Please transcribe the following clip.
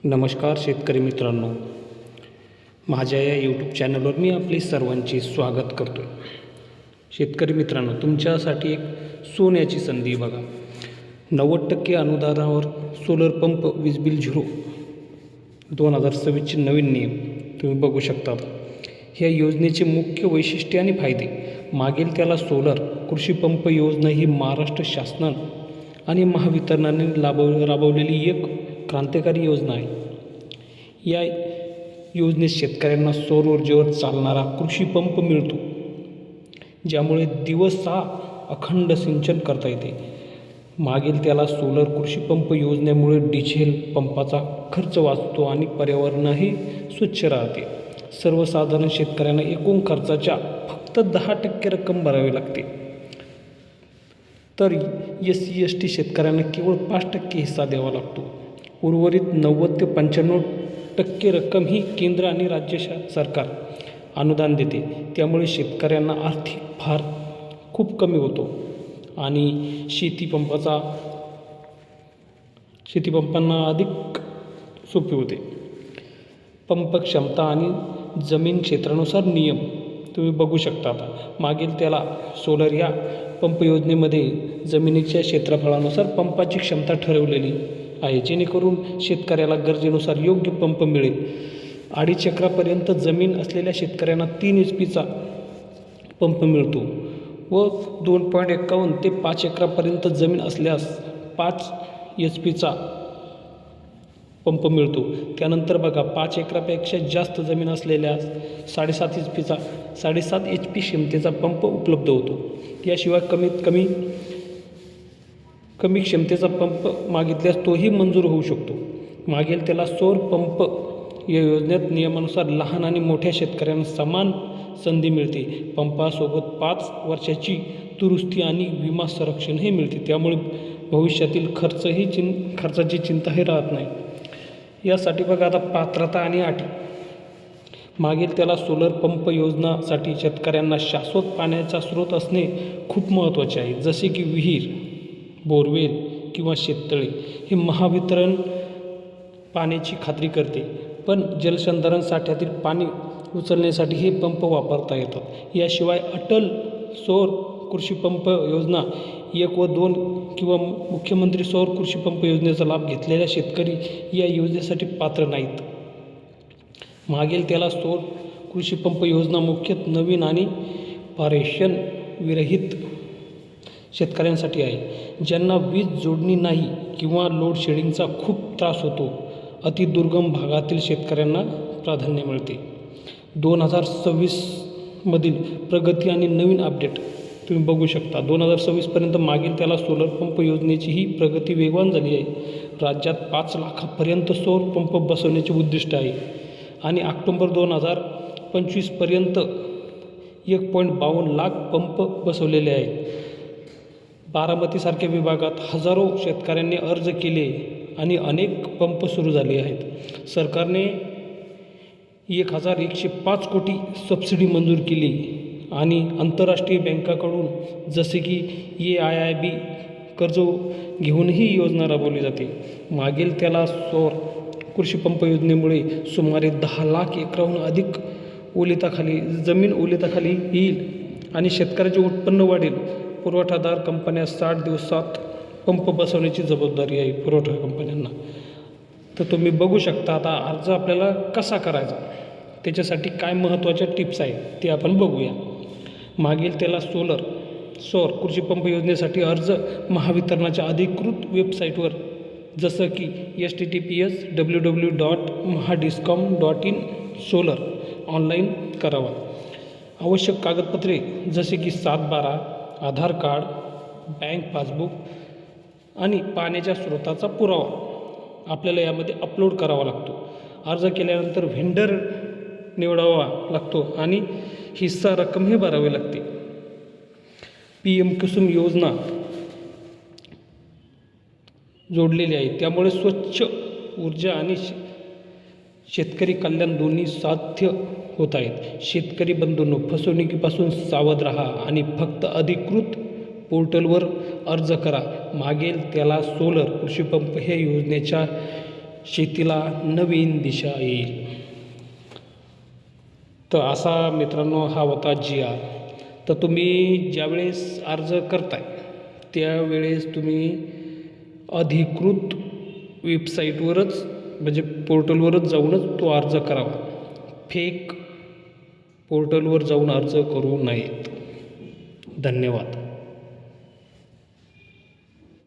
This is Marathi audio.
नमस्कार शेतकरी मित्रांनो, माझ्या या यूट्यूब चॅनलवर मी आपले सर्वांचे स्वागत करतो. शेतकरी मित्रांनो, तुमच्यासाठी एक सोन्याची संधी बघा. 90% अनुदानावर सोलर पंप वीज बिल 2026चे नवीन नियम तुम्ही बघू शकता. ह्या योजनेचे मुख्य वैशिष्ट्ये आणि फायदे. मागील त्याला सोलर कृषी पंप योजना ही महाराष्ट्र शासन आणि महावितरणाने राबवलेली एक क्रांतिकारी योजना आहे. या योजनेत शेतकऱ्यांना सौर ऊर्जेवर चालणारा कृषी पंप मिळतो, ज्यामुळे दिवसा अखंड सिंचन करता येते. मागील त्याला सोलर कृषी पंप योजनेमुळे डिझेल पंपाचा खर्च वाचतो आणि पर्यावरणही स्वच्छ राहते. सर्वसाधारण शेतकऱ्यांना एकूण खर्चाच्या फक्त 10% रक्कम भरावी लागते, तर SC/ST शेतकऱ्यांना केवळ 5% हिस्सा द्यावा लागतो. उर्वरित 90 ते 95% रक्कम ही केंद्र आणि राज्य सरकार अनुदान देते. त्यामुळे शेतकऱ्यांना आर्थिक भार खूप कमी होतो आणि शेतीपंपांना अधिक सोपे होते. पंप क्षमता आणि जमीन क्षेत्रानुसार नियम तुम्ही बघू शकता. आता मागील त्याला सोलर या पंप योजनेमध्ये जमिनीच्या क्षेत्रफळानुसार पंपाची क्षमता ठरवलेली आहे, जेणेकरून शेतकऱ्याला गरजेनुसार योग्य पंप मिळेल. 2.5 एकरापर्यंत जमीन असलेल्या शेतकऱ्यांना 3 HP पंप मिळतो व 2.51 ते 5 एकरापर्यंत जमीन असल्यास 5 HP पंप मिळतो. त्यानंतर बघा, 5 एकरापेक्षा जास्त जमीन असलेल्या 7.5 HP क्षमतेचा पंप उपलब्ध होतो. याशिवाय कमी क्षमतेचा पंप मागितल्यास तोही मंजूर होऊ शकतो. मागील त्याला सौर पंप या योजनेत नियमानुसार लहान आणि मोठ्या शेतकऱ्यांना समान संधी मिळते. पंपासोबत 5 वर्षाची दुरुस्ती आणि विमा संरक्षणही मिळते. त्यामुळे भविष्यातील खर्चाची चिंताही राहत नाही. यासाठी बघा, आता पात्रता आणि अटी. मागील त्याला सोलर पंप योजनासाठी शेतकऱ्यांना शाश्वत पाण्याचा स्रोत असणे खूप महत्त्वाचे आहे, जसे की विहीर, बोरवेल किंवा शेततळे. हे महावितरण पाण्याची खात्री करते, पण जलसंधारण साठ्यातील पाणी उचलण्यासाठी हे पंप वापरता येतात. याशिवाय अटल सौर कृषी पंप योजना 1 व 2 किंवा मुख्यमंत्री सौर कृषी पंप योजनेचा लाभ घेतलेल्या शेतकरी या योजनेसाठी पात्र नाहीत. मागील त्याला सौर कृषी पंप योजना मुख्यतः नवीन आणि पारेषण विरहित शेतकऱ्यांसाठी आहे, ज्यांना वीज जोडणी नाही किंवा लोड शेडिंगचा खूप त्रास होतो. अतिदुर्गम भागातील शेतकऱ्यांना प्राधान्य मिळते. 2026 मधील प्रगती आणि नवीन अपडेट तुम्ही बघू शकता. 2026पर्यंत मागील त्याला सोलर पंप योजनेची ही प्रगती वेगवान झाली आहे. राज्यात 5 लाखापर्यंत सौर पंप बसवण्याचे उद्दिष्ट आहे आणि ऑक्टोबर 2025पर्यंत 1.52 लाख पंप बसवलेले आहेत. बारामतीसारख्या विभागात हजारो शेतकऱ्यांनी अर्ज केले आणि अनेक पंप सुरू झाले आहेत. सरकारने 1105 कोटी सबसिडी मंजूर केली आणि आंतरराष्ट्रीय बँकांकडून जसे की AIIB कर्ज घेऊनही योजना राबवली जाते. मागील त्याला सौर कृषी पंप योजनेमुळे सुमारे 10 लाख एकराहून अधिक जमीन ओलिताखाली येईल आणि शेतकऱ्याचे उत्पन्न वाढेल. पुरवठादार कंपन्या 60 दिवसात पंप बसवण्याची जबाबदारी आहे पुरवठा कंपन्यांना. तर तुम्ही बघू शकता. आता अर्ज आपल्याला कसा करायचा, त्याच्यासाठी काय महत्त्वाच्या टिप्स आहेत ते आपण बघूया. मागील त्याला सौर कृषी पंप योजनेसाठी अर्ज महावितरणाच्या अधिकृत वेबसाईटवर, जसं की https://www.mahadiscom.in solar ऑनलाईन करावा. आवश्यक कागदपत्रे जसे की 7/12, आधार कार्ड, बँक पासबुक आणि पाण्याच्या स्रोताचा पुरावा आपल्याला यामध्ये अपलोड करावा लागतो. अर्ज केल्यानंतर व्हेंडर निवडावा लागतो आणि हिस्सा रक्कमही भरावी लागते. PM कुसुम योजना जोडलेली आहे, त्यामुळे स्वच्छ ऊर्जा आणि शेतकरी कल्याण दोन्ही साध्य होत आहेत. शेतकरी बंधूंनो, फसवणुकीपासून सावध राहा आणि फक्त अधिकृत पोर्टलवर अर्ज करा. मागेल त्याला सोलर कृषी पंप हे योजनेच्या शेतीला नवीन दिशा येईल. तर असा मित्रांनो हा होता GR. तर तुम्ही ज्यावेळेस अर्ज करताय त्यावेळेस तुम्ही अधिकृत वेबसाईटवरच म्हणजे पोर्टलवरच जाऊनच तो अर्ज करावा. फेक पोर्टलवर जाऊन अर्ज करू नयेत. धन्यवाद.